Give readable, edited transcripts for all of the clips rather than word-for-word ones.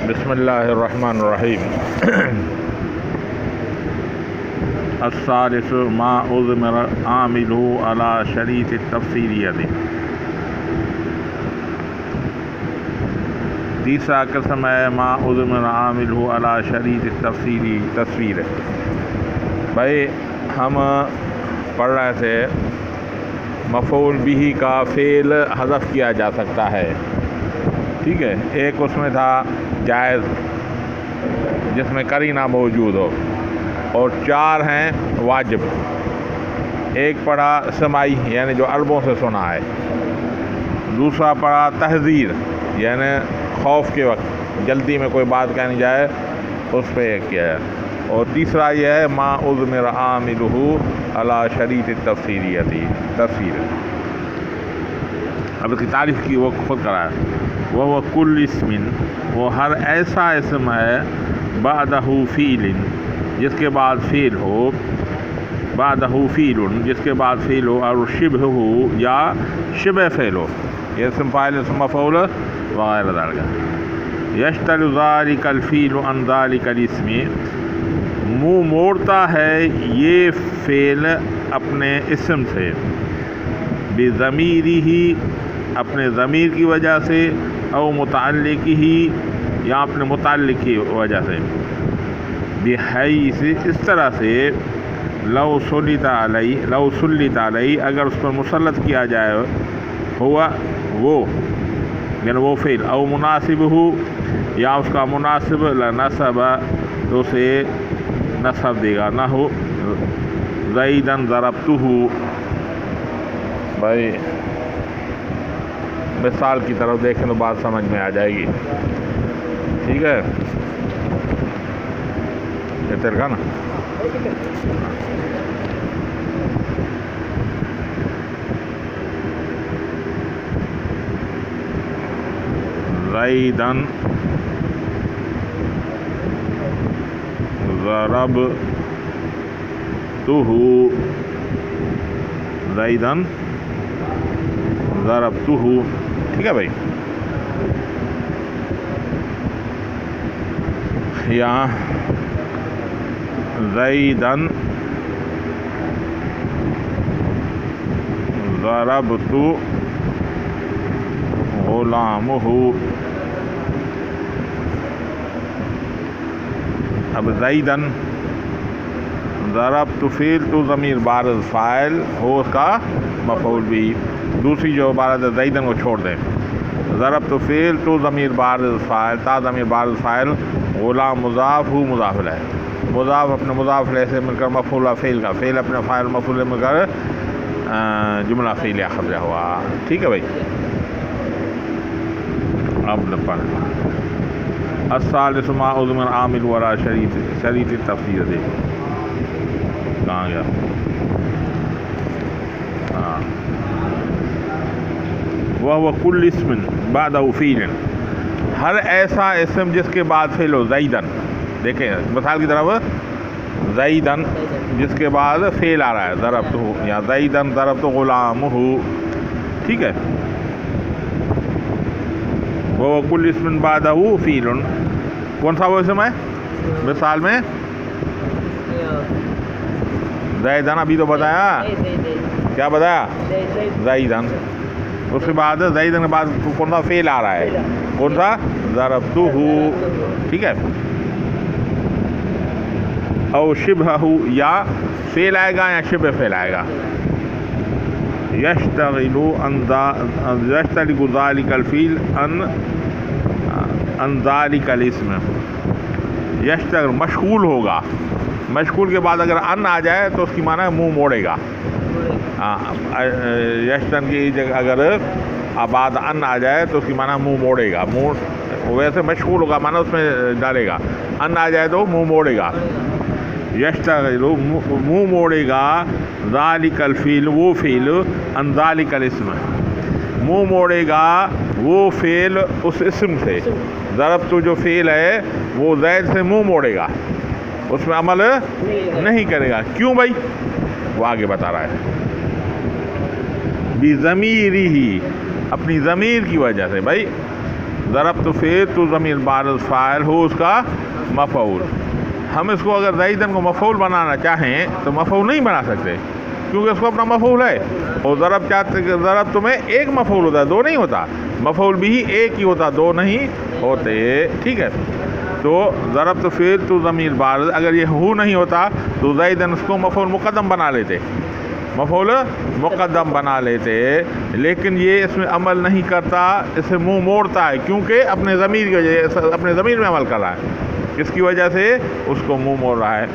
بسم اللہ الرحمن الرحیم. الثالث ما اضمر عامله على شریط التفسیریت. تیسرا قسم ہے ما اضمر عامله على شریط التفسیری تصویر. بھائی ہم پڑھ رہے تھے مفعول به کا فعل حذف کیا جا سکتا ہے. ٹھیک ہے، ایک اس میں تھا جائز جس میں قرینہ موجود ہو، اور 4 ہیں واجب. ایک پڑھا سماعی یعنی جو عربوں سے سنا ہے، دوسرا پڑھا تحذیر یعنی خوف کے وقت جلدی میں کوئی بات کہنی جائے اس پہ ایک کیا ہے، اور تیسرا یہ ہے ما اضمر عاملہ علی شریط التفسیریت تفسیر. اب اس کی تعریف کی وہ خود کرا ہے. وہ کل اسم، وہ ہر ایسا اسم ہے بعدہ فعل جس کے بعد فعل ہو، بعدہ فعل جس کے بعد فعل ہو، اور شبہ ہو یا شبہ فعل ہو، یہ اسم فاعل اسم مفعول وغیرہ ذالک. یشتر ذالک الفعل عن ذالک الاسم، منہ موڑتا ہے یہ فعل اپنے اسم سے، بضمیرہ اپنے ضمیر کی وجہ سے، او متعلق ہی یا اپنے متعلق کی وجہ سے، بحیث اس طرح سے لو سلط علیہ اگر اس پر مسلط کیا جائے ہوا وہ یعنی وہ فعل، او مناسب ہو یا اس کا مناسب لنصب تو اسے نصب دے گا. نہ ہو زیدن ضربتہ. بھائی مثال کی طرف دیکھیں تو بات سمجھ میں آ جائے گی. ٹھیک ہے، یہ تیرے کا نا. زیدن ضربتہ، زیدن ضربتہ. ٹھیک ہے بھائی، یہاں زیدن ضربت غلامہ. اب زیدن ضربت فعل تو ضمیر بارز فاعل ہو اس کا مفعول بھی. دوسری جو عبارت ہے زیدن کو چھوڑ دیں. ضربت فعل تو ضمیر بارز فاعل، تا ضمیر بارز فاعل، غلام مضاف ہو مضاف الیہ، مضاف اپنے مضاف الیہ سے مل کر مفعول فعل کا، فعل اپنے فاعل مفعول مل کر جملہ فعلیہ خبرہ ہوا. ٹھیک ہے بھائی. اب الثالث ما اضمر عامل ولا شریط التفسیر. دے کہاں گیا؟ ہاں، وہ کل اسم بعدہ فعل، ہر ایسا اسم جس کے بعد فعل ہو. زیدن دیکھیں مثال کی طرف، زیدن جس کے بعد فعل آ رہا ہے ضربتہ، یا زیدن ضربت غلامہ. ٹھیک ہے، وہ کل اسم بعدہ فعل. کون سا وہ اسم ہے مثال میں؟ زیدن ابھی تو بتایا، کیا بتایا؟ زیدن. اس کے بعد زیدن کے بعد کون سا فعل آ رہا ہے؟ کون سا؟ ضربتہ. ٹھیک ہے، او شبہ یا فعل آئے گا یا شبہ فعل آئے گا. یشتغل ذالک الفعل عن ذالک الاسم. یشتغل مشغول ہوگا. مشغول کے بعد اگر ان آ جائے تو اس کی معنی ہے منہ موڑے گا. یشتن کی جگہ اگر بعد ان آ جائے تو اس کی معنی منہ موڑے گا. منہ ویسے مشغول ہوگا معنی اس میں ڈالے گا، ان آ جائے تو منہ موڑے گا. یشتغل منہ موڑے گا، ذالک الفعل وہ فعل، عن ذالک الاسم منہ موڑے گا وہ فعل اس اسم سے. ضربت جو فعل ہے وہ زید سے منہ موڑے گا، اس میں عمل نہیں کرے گا. کیوں بھائی؟ وہ آگے بتا رہا ہے. بضمیرہ، اپنی ضمیر کی وجہ سے. بھائی ضربت فعل تو ضمیر بارز فاعل ہو اس کا مفعول. ہم اس کو اگر زیدن کو مفعول بنانا چاہیں تو مفعول نہیں بنا سکتے کیونکہ اس کو اپنا مفعول ہے. اور ضرب چاہتے کہ ضرب تمہیں ایک مفعول ہوتا ہے، دو نہیں ہوتا. مفعول بھی ایک ہی ہوتا، دو نہیں ہوتے. ٹھیک ہے. تو ضربت فعل تو ضمیر بارز، اگر یہ ہو نہیں ہوتا تو زیدن اس کو مفعول مقدم بنا لیتے، مفعول مقدم بنا لیتے. لیکن یہ اس میں عمل نہیں کرتا، اس سے منہ موڑتا ہے کیونکہ اپنے ضمیر کی وجہ سے، اپنے ضمیر میں عمل کر رہا ہے، اس کی وجہ سے اس کو منہ موڑ رہا ہے.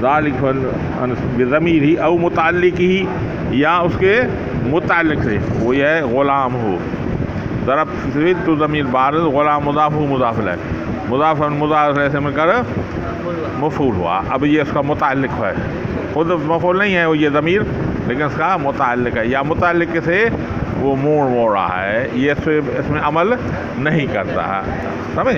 ذالک بضمیر ہی او متعلق ہی، یا اس کے متعلق سے، وہ یہ ہے غلام ہو. ضرب فعل تو ضمیر بارز، غلام مضاف ہو مضاف الیہ، مضاف مضاف الیہ سے مل کر مفعول ہوا. اب یہ اس کا متعلق ہے، خود مفعول نہیں ہے وہ یہ ضمیر، لیکن اس کا متعلق ہے، یا متعلق سے وہ موڑ رہا ہے، یہ اس میں عمل نہیں کرتا ہے. سمجھ؟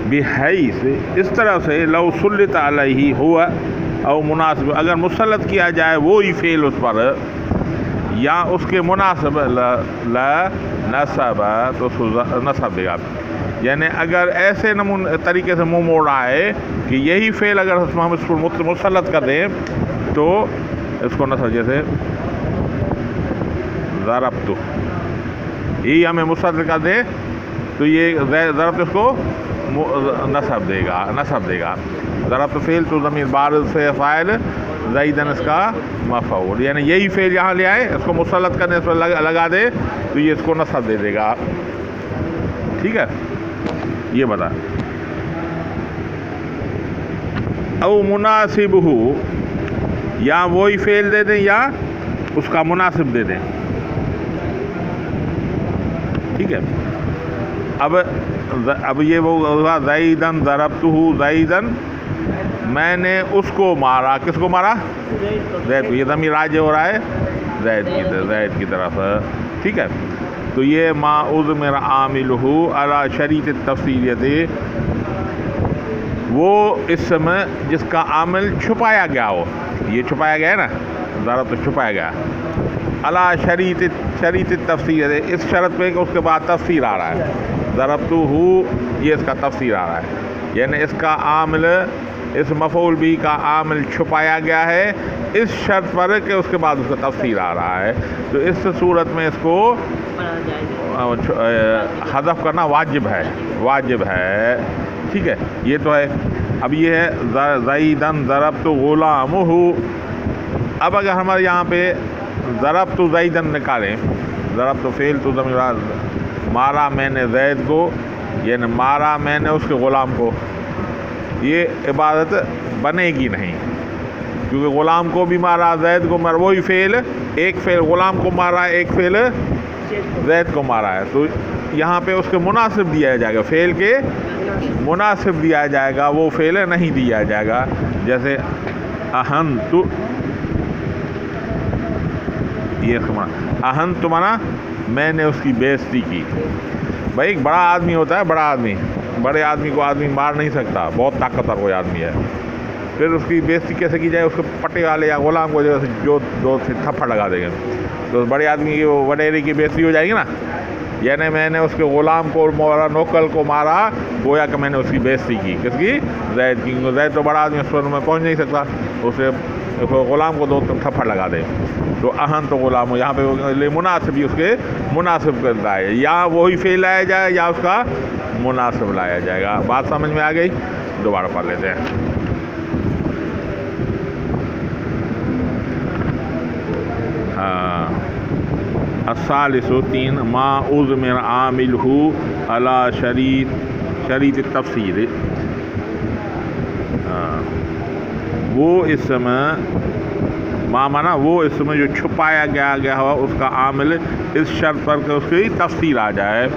بحیث، اس طرح سے لو سلط علیہ ہوا او مناسب، اگر مسلط کیا جائے وہی فعل اس پر یا اس کے مناسب لا نصب، تو اس کو نصب دے گا. یعنی اگر ایسے طریقے سے منہ موڑ رہا ہے کہ یہی فعل اگر ہم اس پر مسلط کر دیں تو اس کو نصب، جیسے ضربت، یہی ہمیں مسلط کر دیں تو یہ ضربت اس کو نصب دے گا. ضربت فعل تو ضمیر بارز سے فاعل، زیدن اس کا مفعول. یعنی یہی فعل یہاں لے آئے، اس کو مسلط کرنے اس پر لگا دے تو یہ اس کو نصب دے گا. ٹھیک ہے. یہ بتا او مناسب ہو، یا وہی فعل دے دیں یا اس کا مناسب دے دیں. ٹھیک ہے. اب یہ وہ ہوگا زیدن ضربتہ زیدن، میں نے اس کو مارا. کس کو مارا؟ زید کو. یہ ضمیر راجع ہو رہا ہے زید کی طرف. ٹھیک ہے. تو یہ ما اضمر عاملہ علی شریط التفصیلیت، وہ اسم جس کا عامل چھپایا گیا ہو. یہ چھپایا گیا ہے نا، ضرب تو چھپایا گیا علی شریط التفصیلیت، اس شرط پہ کہ اس کے بعد تفسیر آ رہا ہے. ضربتہ، یہ اس کا تفسیر آ رہا ہے، یعنی اس کا عامل، اس مفعول بھی کا عامل چھپایا گیا ہے اس شرط پر کہ اس کے بعد اس کا تفسیر آ رہا ہے. تو اس صورت میں اس کو حذف کرنا واجب ہے. ٹھیک ہے. یہ تو ہے. اب یہ ہے زیدن ضربت غلامہ. اب اگر ہمارے یہاں پہ ضربت زیدن نکالیں، ضربت فعل تو ضمیر، مارا میں نے زید کو، یعنی مارا میں نے اس کے غلام کو، یہ عبادت بنے گی نہیں کیونکہ غلام کو بھی مارا، زید کو مارا. وہی فعل، ایک فعل غلام کو مارا ہے، ایک فعل زید کو مارا ہے. تو یہاں پہ اس کے مناسب دیا جائے گا، فعل کے مناسب دیا جائے گا، وہ فعل نہیں دیا جائے گا. جیسے احنت، یہ احنت مانا میں نے اس کی بے عزتی کی. بھائی ایک بڑا آدمی ہوتا ہے، بڑے آدمی کو آدمی مار نہیں سکتا، بہت طاقتور کوئی آدمی ہے، پھر اس کی بے عزتی کیسے کی جائے؟ اس کو پٹے والے یا غلام کو جو دو سے تھپڑ لگا دیں گے تو بڑے آدمی کی، وڈیرے کی بے عزتی ہو جائے گی نا. یعنی میں نے اس کے غلام کو مارا، نوکر کو مارا، گویا کہ میں نے اس کی بے عزتی کی. کس کی؟ زید کی. زید تو بڑا آدمی، اس پر میں پہنچ نہیں سکتا، اسے غلام کو دو تھپڑ لگا دے. تو اہن تو غلام ہو، یہاں پہ مناسب ہی اس کے مناسب کرتا ہے، یا وہی فعل لایا جائے یا اس کا مناسب لایا جائے گا. بات سمجھ میں آ گئی؟ دوبارہ پڑھ لیتے ہیں. الثالث، 3 ما اضمر عاملہ علی شریط التفسیر، وہ اسم، ما مانا وہ اسم جو چھپایا گیا ہوا، اس کا عامل اس شرط پر کہ اس کی تفسیر آ جائے.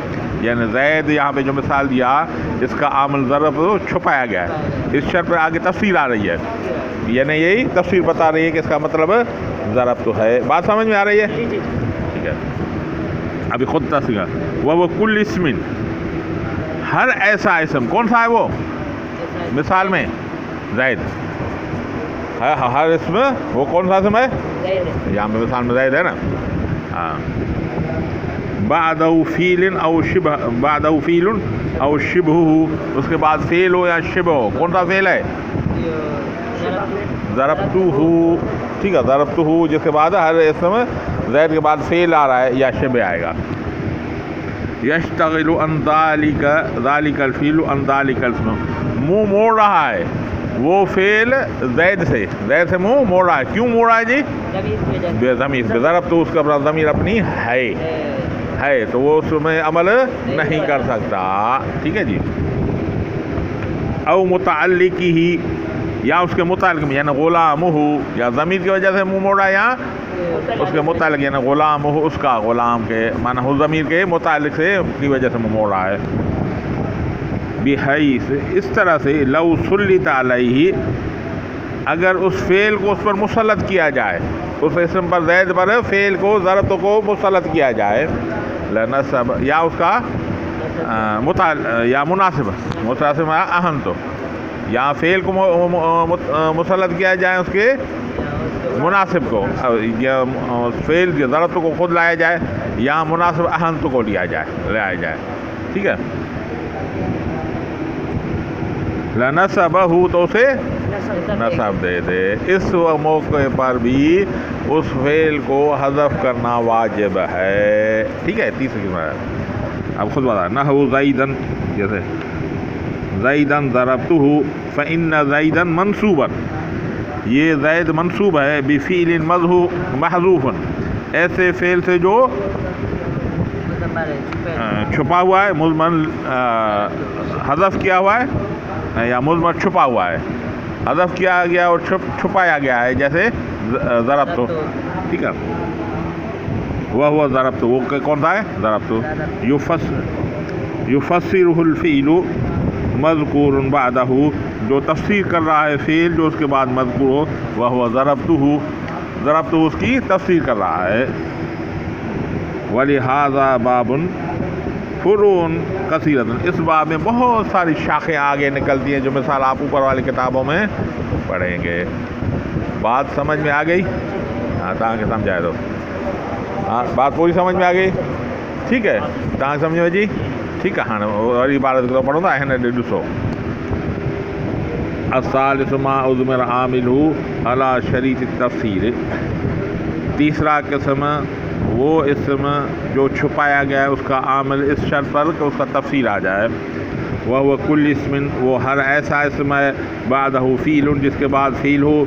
یعنی زید یہاں پہ جو مثال دیا، اس کا عامل ضرب چھپایا گیا ہے، اس شرط پر آگے تفسیر آ رہی ہے، یعنی یہی تفسیر بتا رہی ہے کہ اس کا مطلب ضرب تو ہے. بات سمجھ میں آ رہی ہے؟ ٹھیک ہے. ابھی خود تفسیر، وہ کل اسم، ہر ایسا اسم. کون سا ہے وہ؟ مثال میں زید، ہر اسم وہ کون سا اسم ہے؟ یہاں پہ مثال میں زید ہے نا. ہاں بعدہ فیل او شبہ، بعدہ فیل او شبہ، اس کے بعد فیل ہو یا شبہ ہو. کون سا فیل ہے؟ ضربتہ. ٹھیک ہے، ضربتہ جس کے بعد ہر اسم زید کے بعد فیل آ رہا ہے یا شبہ آئے گا. یشتغل عن ذالک، ذالک الفیل عن ذالک الاسم، منہ موڑ رہا ہے وہ فعل زید سے منہ موڑ رہا ہے. کیوں موڑ رہا ہے جی؟ بے ضمیر. بے ضرب تو اس کا ضمیر اپنی ہے تو وہ اس میں عمل نہیں کر سکتا. ٹھیک ہے جی. او متعلق ہی، یا اس کے متعلق میں، یعنی غلام ہو، یا ضمیر کی وجہ سے منہ موڑ رہا ہے، یا اس کے متعلق یعنی غلام ہو، اس کا غلام کے معنی ہو ضمیر کے متعلق سے کی وجہ سے منہ موڑ رہا ہے. بحیث، اس طرح سے، لو سلط علیہ، اگر اس فعل کو اس پر مسلط کیا جائے، اس اسم پر زید پر فعل کو ضربت کو مسلط کیا جائے، لنصب، یا اس کا یا مناسب اہم، تو یا فعل کو مسلط کیا جائے اس کے مناسب کو، یا فعل ضربت کو خود لایا جائے، یا مناسب اہم کو لایا جائے. ٹھیک ہے. لنصبہ، تو اسے نصب دے دے. اس موقع پر بھی اس فعل کو حذف کرنا واجب ہے. ٹھیک ہے. تیسری بات اب خود بتا. نحو زیدن، جیسے زیدن ضربتہ فإن زیدن منصوبا، یہ زید منصوب ہے بفعل محذوف، ایسے فعل سے جو چھپا ہوا ہے، مضمن حذف کیا ہوا ہے، یا مضمر چھپا ہوا ہے، حذف کیا گیا اور چھپایا گیا ہے، جیسے ضربت. ٹھیک ہے. وہ ضربت، وہ کون سا ہے؟ ضربت. یفسرہ الفعل مذکور بعدہ، جو تفسیر کر رہا ہے فعل جو اس کے بعد مذکور ہو، وہ ضربتہ، ضربتہ اس کی تفسیر کر رہا ہے. ولہذا باب فروع کثیرۃ، اس باب میں بہت ساری شاخیں آگے نکلتی ہیں، جو مثال آپ اوپر والی کتابوں میں پڑھیں گے. بات سمجھ میں آ گئی؟ ہاں تاکہ سمجھائے دو. ہاں بات پوری سمجھ میں آ گئی؟ ٹھیک ہے. تاکہ سمجھ میں جی؟ ٹھیک ہے. ہاں اور عبارت کو پڑھو نا، ہے 150. الثالث ما اضمر عاملہ علی شریط التفسیر، تیسرا قسم وہ اسم جو چھپایا گیا ہے اس کا عامل اس شرط پر کہ اس کا تفسیر آ جائے. وہ کل اسم، وہ ہر ایسا اسم ہے بعدہ فیل، جس کے بعد فیل ہو،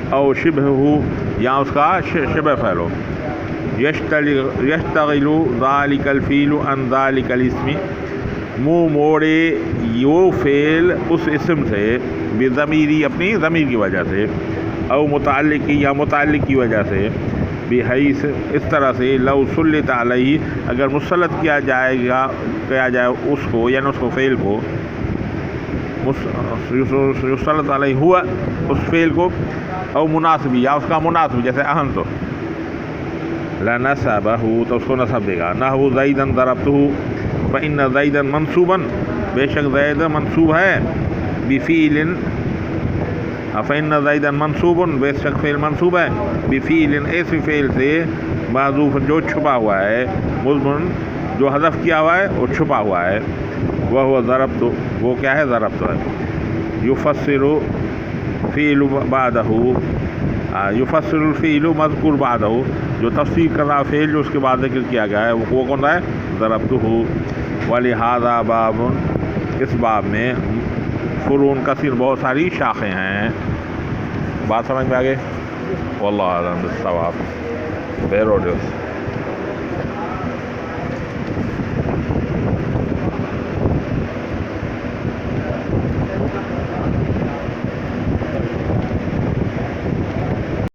او شبہ ہو، یا اس کا شبہ فعل ہو. یشتغل ذالک الفیل عن ذالک الاسم، منہ موڑے وہ فعل اس اسم سے، بضمیری، اپنی ضمیر کی وجہ سے، او متعلقی، یا متعلق کی وجہ سے، بحیث، اس طرح سے، لو سلط علیہ، اگر مسلط کیا جائے اس کو، یعنی اس کو فعل کو، یسلط علیہ ہوا اس فعل کو، او مناسبی، یا اس کا مناسب، جیسے اہم، تو لنصبہ، تو اس کو نصب دے گا. نحو زیدن ضربتہ فإن زیدن منصوبا، بے شک زید منصوب ہے، بفعل، فإن زیدن منصوب، بے شک فعل منصوب ہے، بفعل، ایسے فعل سے، محذوف، جو چھپا ہوا ہے، مضمن، جو حذف کیا ہوا ہے اور چھپا ہوا ہے. وہ ضربت، وہ کیا ہے؟ ضربت ہے. یفسر فعل بعدہ، یفسر الفعل مذکور بعدہ، جو تفسیر کر رہا فعل جو اس کے بعد ذکر کیا گیا ہے، وہ کون سا ہے؟ ضربتہ. ولہذا باب، اس باب میں فروع کثیر، بہت ساری شاخیں ہیں. بات سمجھ میں آ گئی؟ واللہ اعلم بالصواب.